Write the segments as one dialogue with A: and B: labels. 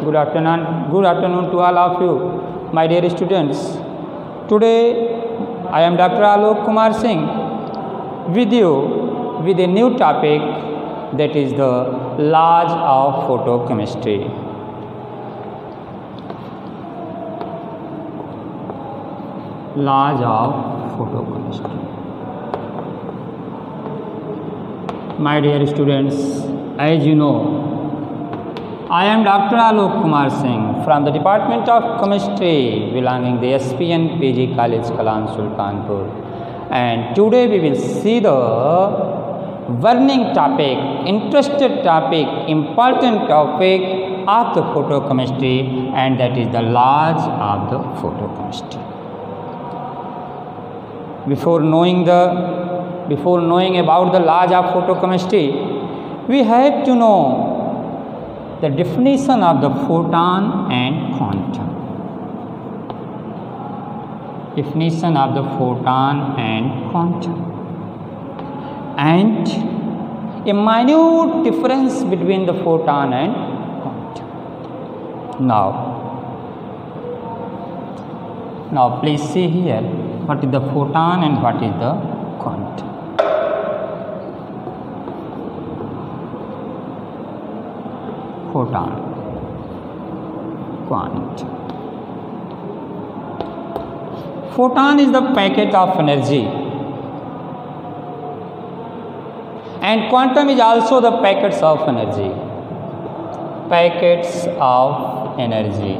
A: Good afternoon to all of you, my dear students. Today I am Dr. Alok Kumar Singh with you with a new topic, that is the laws of photochemistry. Laws of photochemistry. My dear students, as you know, I am Dr. Alok Kumar Singh from the Department of Chemistry belonging the SPN PG College, Kalan, Sultanpur. And today we will see the burning topic, interested topic, important topic of the photochemistry, and that is the laws of the photochemistry. Before knowing about the laws of photochemistry, we have to know the definition of the photon and quantum. Definition of the photon and quantum. And a minute difference between the photon and quantum. Now please see here, what is the photon and what is the quantum. Photon, quantum. Photon is the packet of energy, and quantum is also the packets of energy. Packets of energy.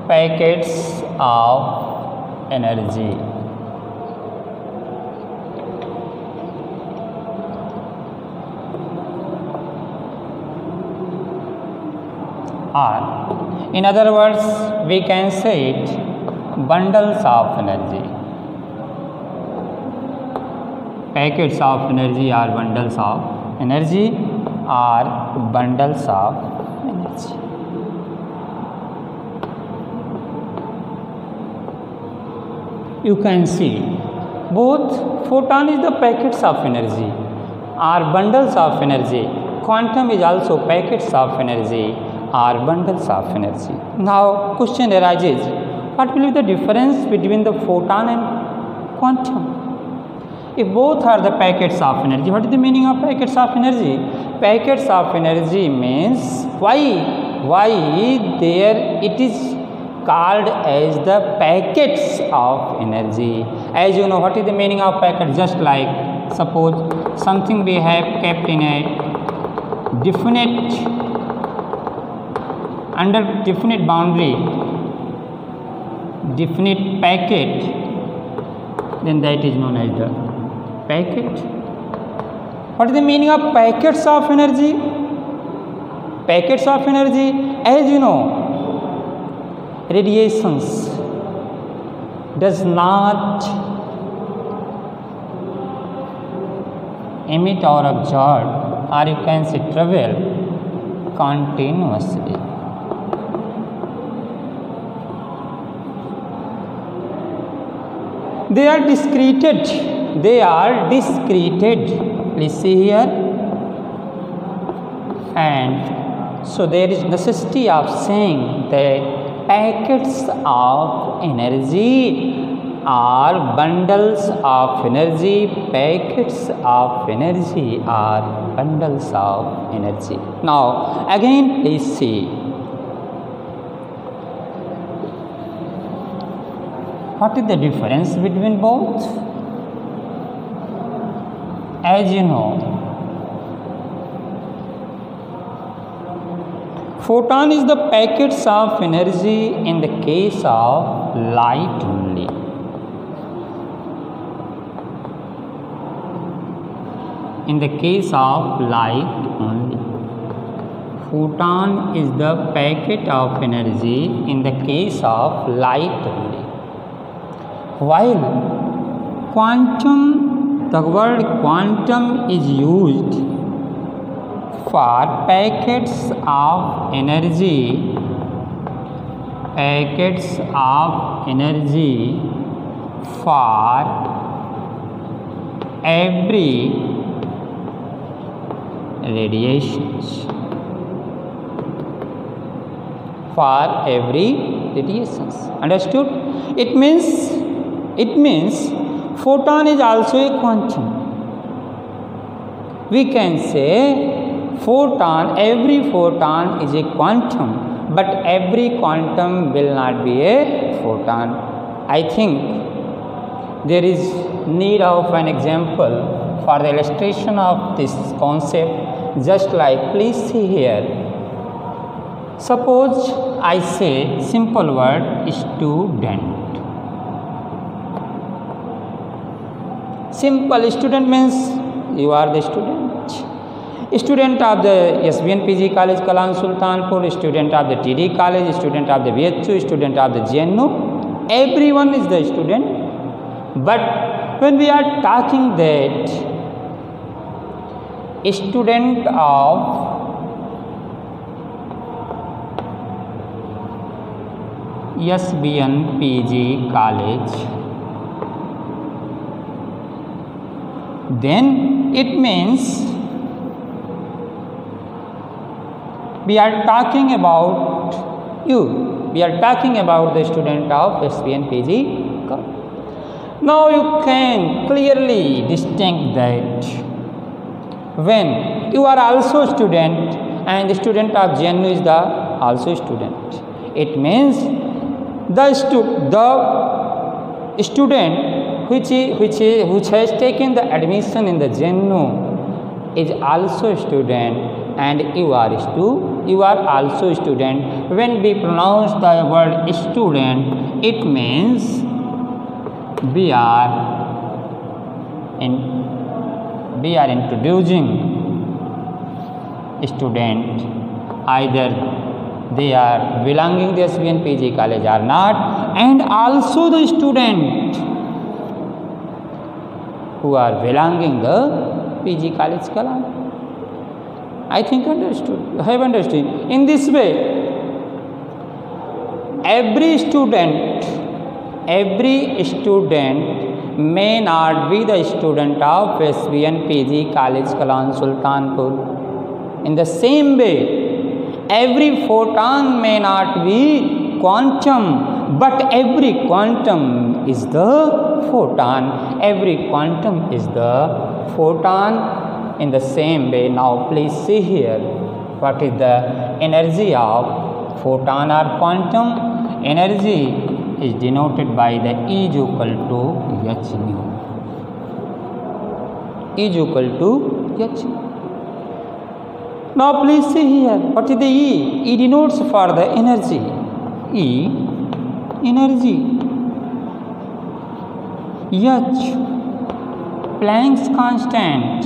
A: Packets of energy. Or, in other words, we can say it bundles of energy. Packets of energy are bundles of energy, or bundles of energy. You can see both photon is the packets of energy, or bundles of energy. Quantum is also packets of energy, are bundles of energy. Now question arises, what will be the difference between the photon and quantum? If both are the packets of energy, what is the meaning of packets of energy? Packets of energy means why there it is called as the packets of energy. As you know, what is the meaning of packet? Just like suppose something we have kept in a definite under definite boundary, definite packet, then that is known as the packet. What is the meaning of packets of energy? Packets of energy, as you know, radiations does not emit or absorb, or you can say travel continuously. They are discreted. Please see here. And so there is necessity of saying that packets of energy are bundles of energy. Packets of energy are bundles of energy. Now again please see. What is the difference between both? As you know, photon is the packets of energy in the case of light only. In the case of light only. Photon is the packet of energy in the case of light only. While quantum, the word quantum is used for packets of energy, for every radiations. For every radiations. Understood? It means photon is also a quantum. We can say every photon is a quantum, but every quantum will not be a photon. I think there is need of an example for the illustration of this concept. Just like, please see here. Suppose I say simple word student. Simple student means you are the student. Student of the SBN PG College Kalan Sultanpur, student of the TD College, student of the VHU, student of the JNU. Everyone is the student. But when we are talking that student of SBN PG College, then it means we are talking about you. We are talking about the student of SBN PG College. Now you can clearly distinct that when you are also student and the student of JNU is the also student, it means the student which has taken the admission in the JNU is also student, and you are also student. When we pronounce the word student, it means we are introducing student, either they are belonging to SBN PG College or not, and also the student who are belonging the PG College Kalan. I think understood. Have understood. In this way, every student may not be the student of SBN PG College Kalan Sultanpur. In the same way, every photon may not be quantum, but every quantum is the photon. Every quantum is the photon. In the same way, now please see here, what is the energy of photon or quantum? Energy is denoted by the E is equal to h nu. E is equal to h. Now please see here, what is the E? E denotes for the energy. E, energy. H, Planck's constant.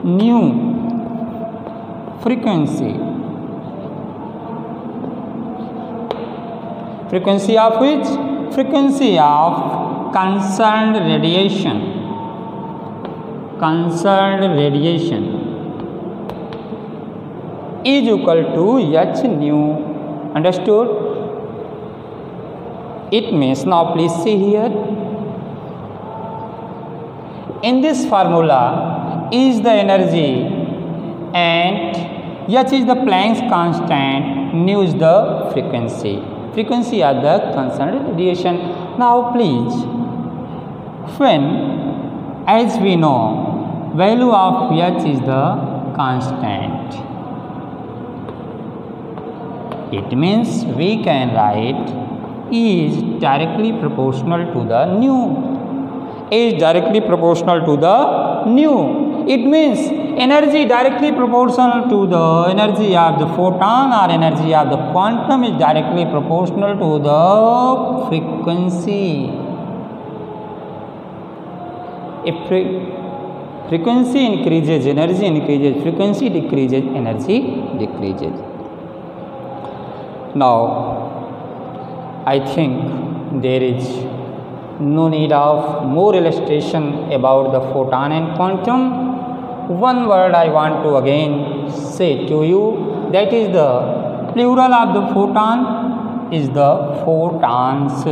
A: Nu, frequency. Frequency of which? Frequency of concerned radiation. Concerned radiation is equal to h nu. Understood? It means, now please see here, in this formula is the energy and h is the Planck's constant, nu is the frequency. Frequency of the concerned radiation. Now please, when, as we know, value of h is the constant, it means we can write E is directly proportional to the nu. E is directly proportional to the nu. It means energy directly proportional to the energy of the photon or energy of the quantum is directly proportional to the frequency. If frequency increases, energy increases, frequency decreases, energy decreases. Now, I think there is no need of more illustration about the photon and quantum. One word I want to again say to you, that is the plural of the photon is the photons.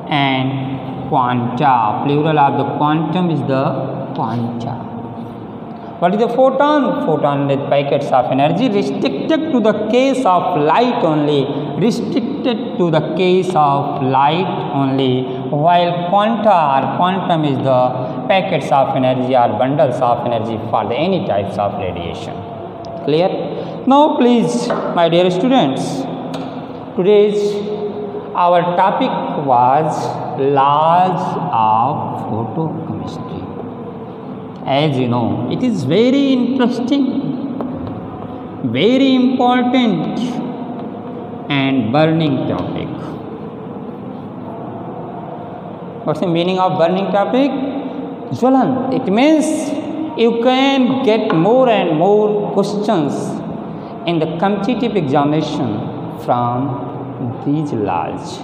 A: and quanta. Plural of the quantum is the quanta. What is the photon? Photon is packets of energy restricted to the case of light only. Restricted to the case of light only. While quanta or quantum is the packets of energy or bundles of energy for the any types of radiation. Clear? Now please, my dear students, today's our topic was laws of photochemistry. As you know, it is very interesting, very important and burning topic. What's the meaning of burning topic? Jwalan. It means you can get more and more questions in the competitive examination from these laws.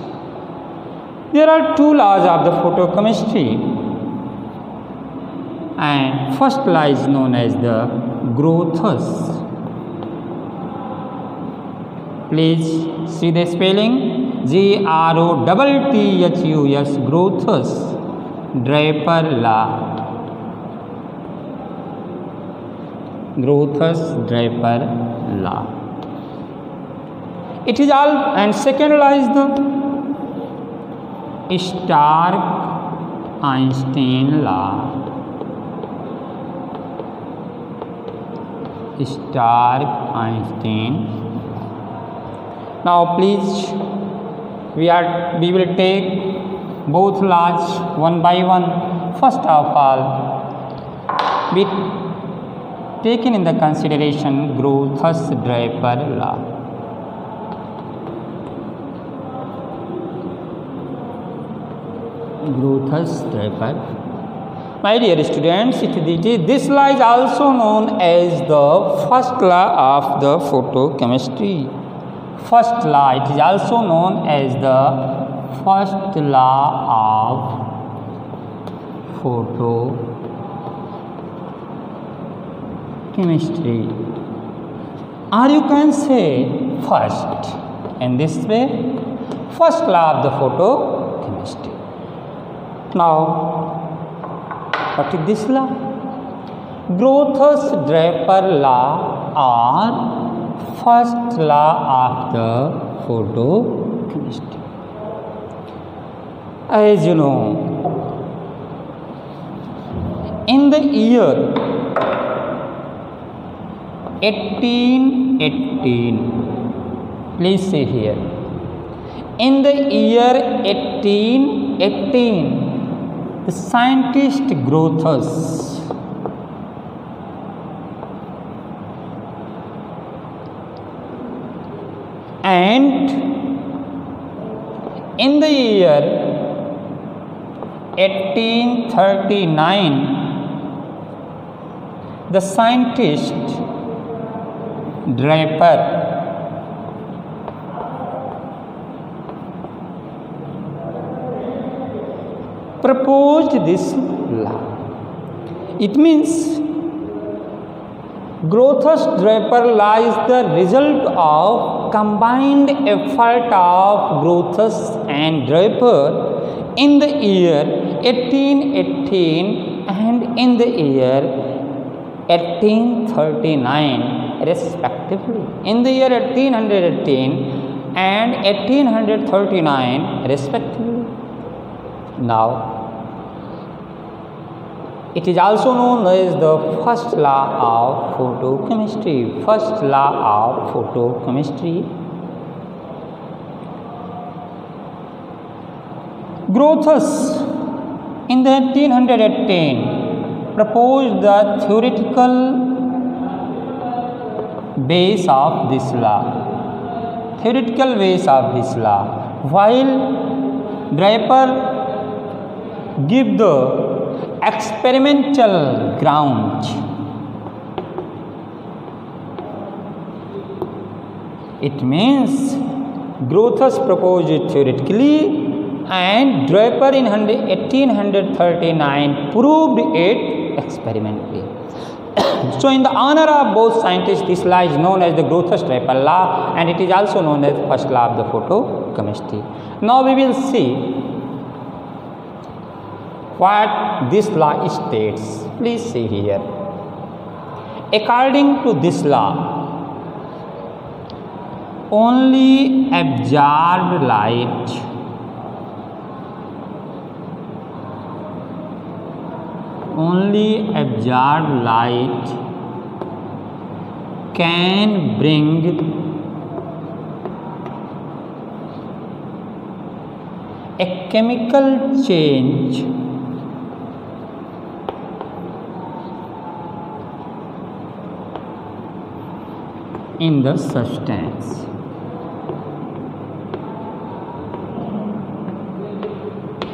A: There are two laws of the photochemistry, and first law is known as the Grothus. Please see the spelling: Grothus, Grothus, Draper law. Grothus Draper law. It is all, and second law is the Stark-Einstein law. Stark-Einstein. Now please, we will take both laws one by one. First of all, we taken in the consideration Grothus Draper law. Grothus Draper. My dear students, this law is also known as the first law of the photochemistry. First law, it is also known as the first law of photochemistry, or you can say first. In this way, first law of the photochemistry. Now, what is this law? Grothus Draper law, or first law of the photochemistry. As you know, in the year 1818, please see here, in the year 1818, the scientist Grothus and in the year 1839, the scientist Draper proposed this law. It means Grothus Draper law is the result of combined effort of Grothus and Draper in the year 1818 and in the year 1839 respectively. In the year 1818 and 1839 respectively. Now, it is also known as the first law of photochemistry. First law of photochemistry. Grothus in the 1818 proposed the theoretical base of this law. Theoretical base of this law, while Draper give the experimental ground. It means Grothus proposed it theoretically and Draper in 1839 proved it experimentally. So in the honor of both scientists, this law is known as the Grothus-Draper law, and it is also known as first law of the photochemistry. Now we will see what this law states. Please see here. According to this law, only absorbed light can bring a chemical change in the substance.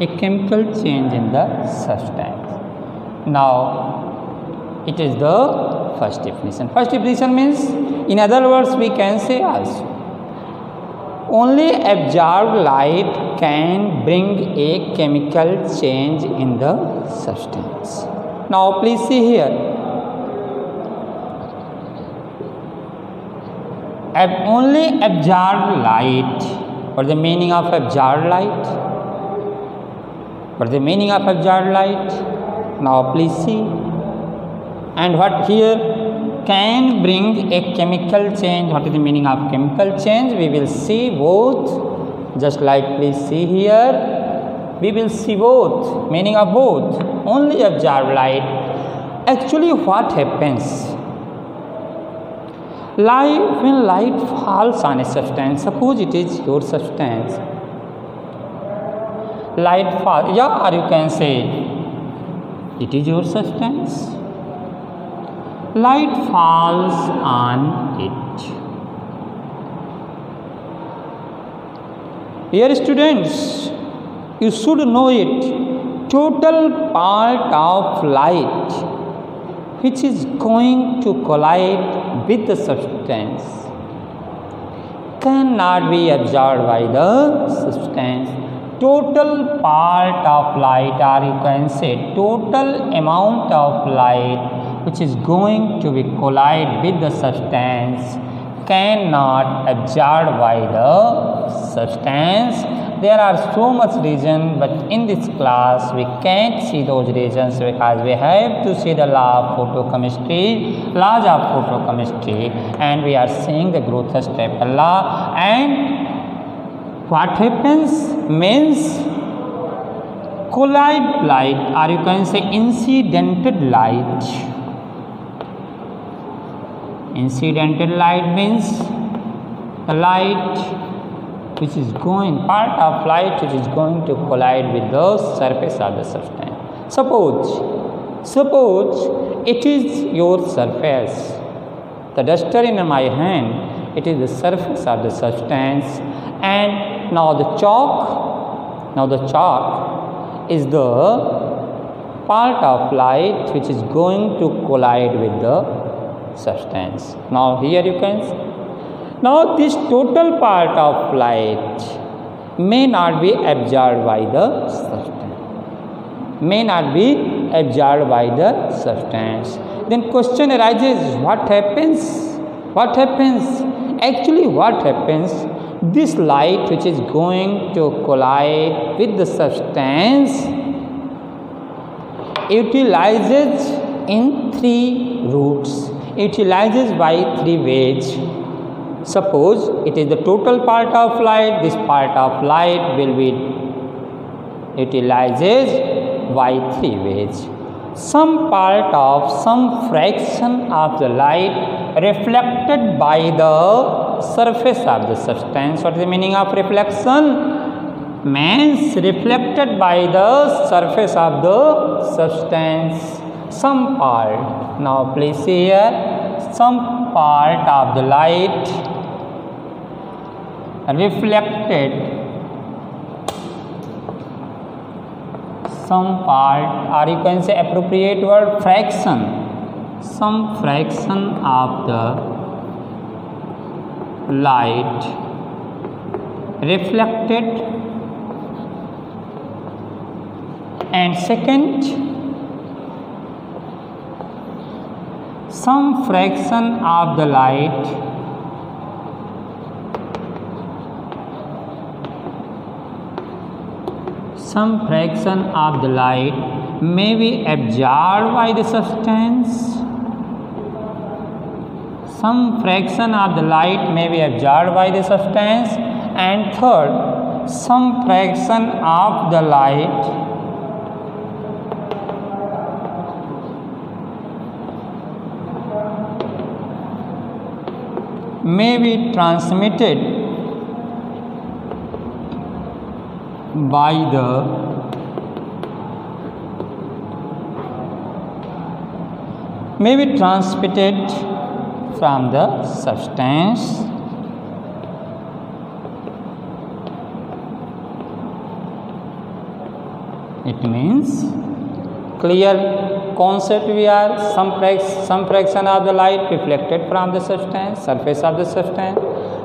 A: A chemical change in the substance. Now, it is the first definition. First definition means, in other words, we can say also, only absorbed light can bring a chemical change in the substance. Now, please see here. Only absorbed light. What is the meaning of absorbed light? What is the meaning of absorbed light? Now please see. And what here? Can bring a chemical change. What is the meaning of chemical change? We will see both. Just like please see here. We will see both. Meaning of both. Only absorbed light. Actually what happens? When light falls on a substance, suppose it is your substance, light falls, yeah, or you can say it is your substance, light falls on it. Dear students, you should know it, total part of light which is going to collide with the substance cannot be absorbed by the substance. Total part of light, or you can say total amount of light which is going to be collide with the substance cannot absorbed by the substance. There are so much reasons, but in this class we can't see those reasons because we have to see the laws of photochemistry, and we are seeing the growth step law. And what happens means collide light, or you can say incidental light. Incidental light means the light which is going, part of light which is going to collide with the surface of the substance. Suppose it is your surface, the duster in my hand, it is the surface of the substance, and now the chalk is the part of light which is going to collide with the substance. Now here you can see. Now this total part of light may not be absorbed by the substance. Then question arises, what happens? Actually what happens? This light which is going to collide with the substance utilizes in three routes. Utilizes by three ways. Suppose it is the total part of light, this part of light will be utilizes by three ways. Some fraction of the light reflected by the surface of the substance. What is the meaning of reflection? Means reflected by the surface of the substance. Some part. Now please see here. Some part of the light reflected, some part, or you can say appropriate word, fraction, some fraction of the light reflected, and second, some fraction of the light some fraction of the light may be absorbed by the substance. Some fraction of the light may be absorbed by the substance. And third, some fraction of the light may be transmitted by the from the substance. It means clear concept we are some fraction of the light reflected from the substance, surface of the substance.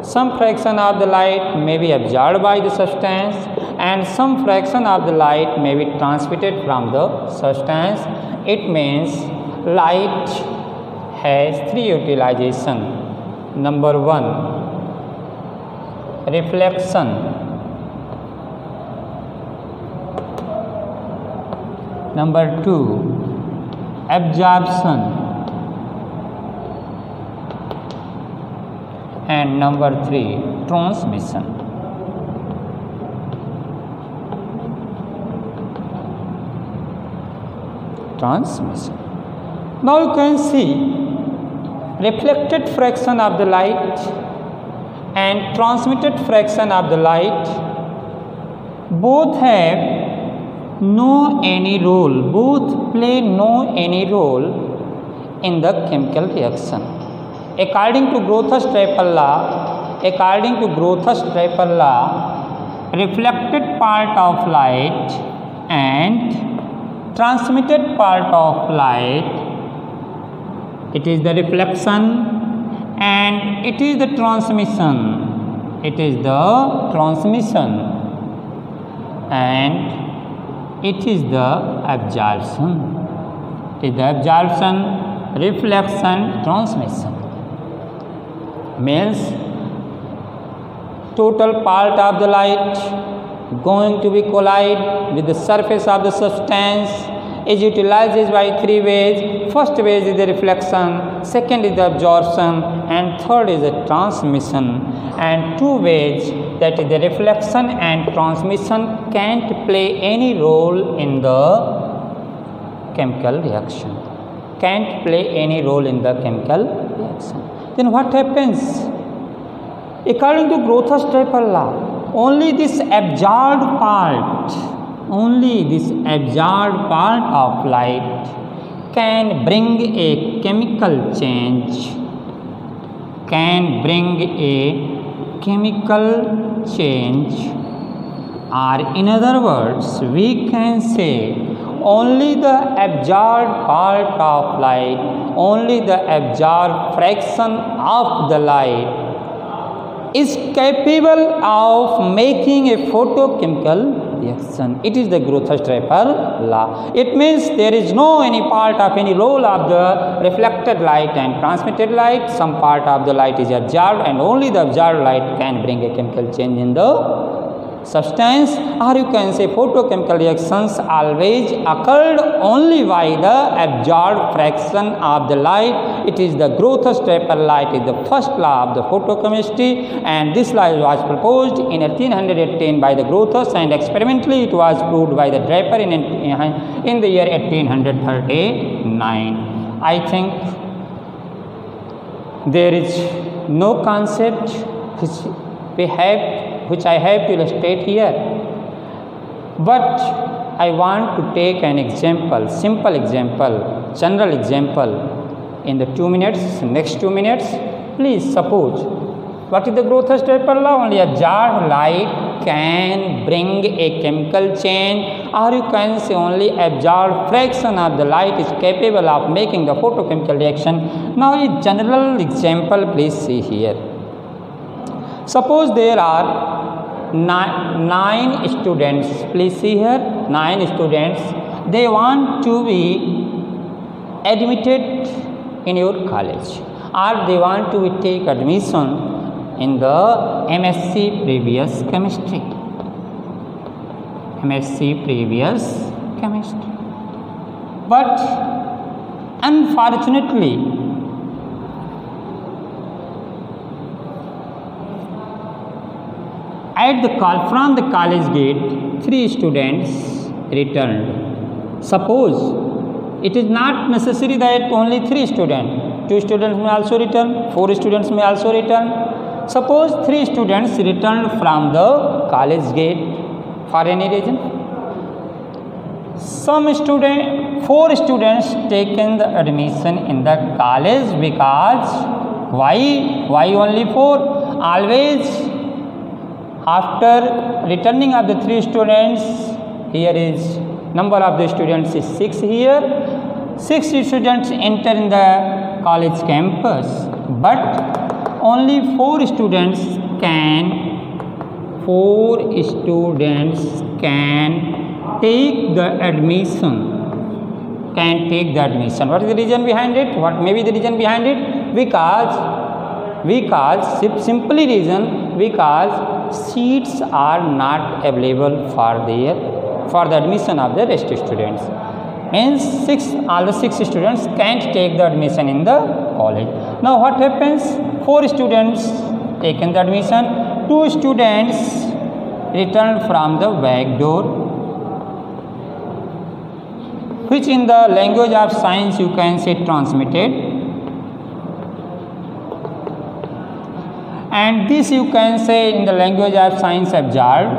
A: Some fraction of the light may be absorbed by the substance, and some fraction of the light may be transmitted from the substance. It means light has three utilization. Number one, reflection. Number two, absorption. And number three, transmission. Now you can see reflected fraction of the light and transmitted fraction of the light both have play no any role in the chemical reaction. According to Grothus-Draper law, reflected part of light and transmitted part of light, it is the reflection and it is the transmission. And it is the absorption. Reflection, transmission. Means total part of the light going to be collide with the surface of the substance is utilized by three ways. First way is the reflection, second is the absorption, and third is the transmission. And two ways, that is the reflection and transmission, can't play any role in the chemical reaction. Then what happens? According to Grothus-Draper law, only this absorbed part of light can bring a chemical change, or in other words, we can say only the absorbed part of light, only the absorbed fraction of the light is capable of making a photochemical reaction. It is the Grothus-Draper law. It means there is no any part of any role of the reflected light and transmitted light. Some part of the light is absorbed, and only the absorbed light can bring a chemical change in the substance, or you can say photochemical reactions always occurred only by the absorbed fraction of the light. It is the Grothus-Draper law. It is the first law of the photochemistry, and this law was proposed in 1818 by the Grothus, and experimentally it was proved by the Draper in the year 1839. I think there is no concept which I have to illustrate here, but I want to take an example, simple example, general example in the next 2 minutes. Please suppose, what is the Grothus-Draper law? Only absorbed light can bring a chemical change, or you can say only absorbed fraction of the light is capable of making the photochemical reaction. Now a general example, please see here. Suppose there are 9 students, please see here, 9 students, they want to be admitted in your college, or they want to take admission in the MSc previous chemistry. MSc previous chemistry. But unfortunately, from the college gate, 3 students returned. Suppose it is not necessary that only 3 students, 2 students may also return, 4 students may also return. Suppose 3 students returned from the college gate for any reason. 4 students taken the admission in the college because why only 4? Always after returning of the 3 students, here is number of the students is 6 here. 6 students enter in the college campus, but only 4 students can take the admission. What is the reason behind it? What may be the reason behind it? Because simply reason because seats are not available for the admission of the rest students. Means all the 6 students can't take the admission in the college. Now what happens? 4 students taken the admission, 2 students returned from the back door, which in the language of science you can say transmitted, and this you can say in the language of science observed,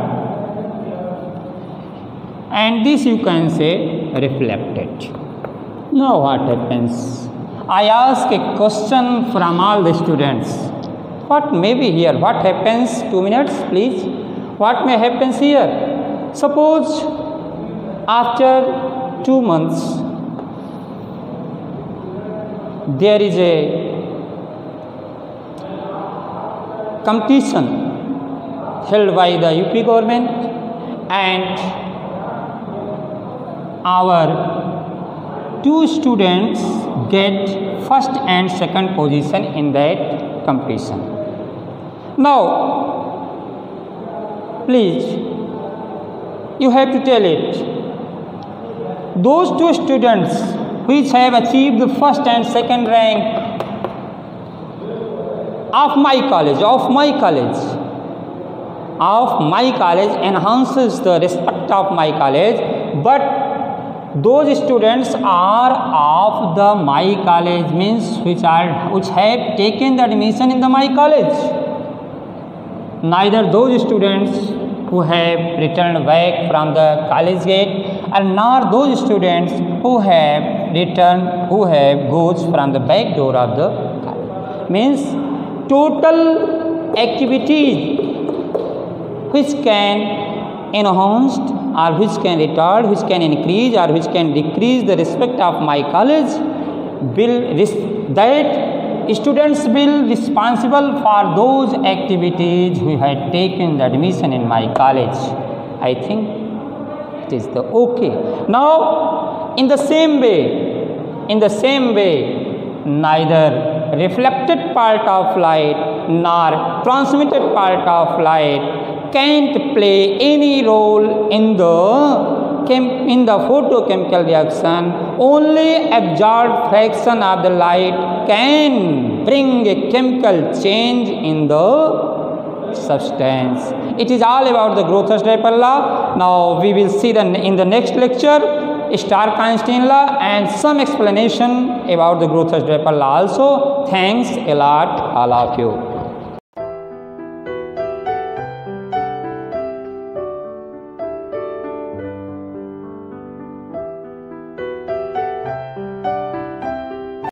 A: and this you can say reflected. Now what happens? I ask a question from all the students. What may be here? What happens? 2 minutes please. What may happen here? Suppose after 2 months there is a competition held by the UP government, and our 2 students get first and second position in that competition. Now please you have to tell it, those 2 students which have achieved the first and second rank of my college enhances the respect of my college, but those students are of the my college, means which have taken the admission in the my college. Neither those students who have returned back from the college gate, and nor those students who have goes from the back door of the college. Means total activities which can enhance or which can retard, which can increase or which can decrease the respect of my college, that students will responsible for those activities who had taken the admission in my college. I think it is the okay. Now in the same way, neither reflected part of light nor transmitted part of light can't play any role in the photochemical reaction. Only absorbed fraction of the light can bring a chemical change in the substance. It is all about the Grothendiecker law. Now we will see in the next lecture Stark-Einstein law and some explanation about the Grothendiecker law also. Thanks a lot all of you.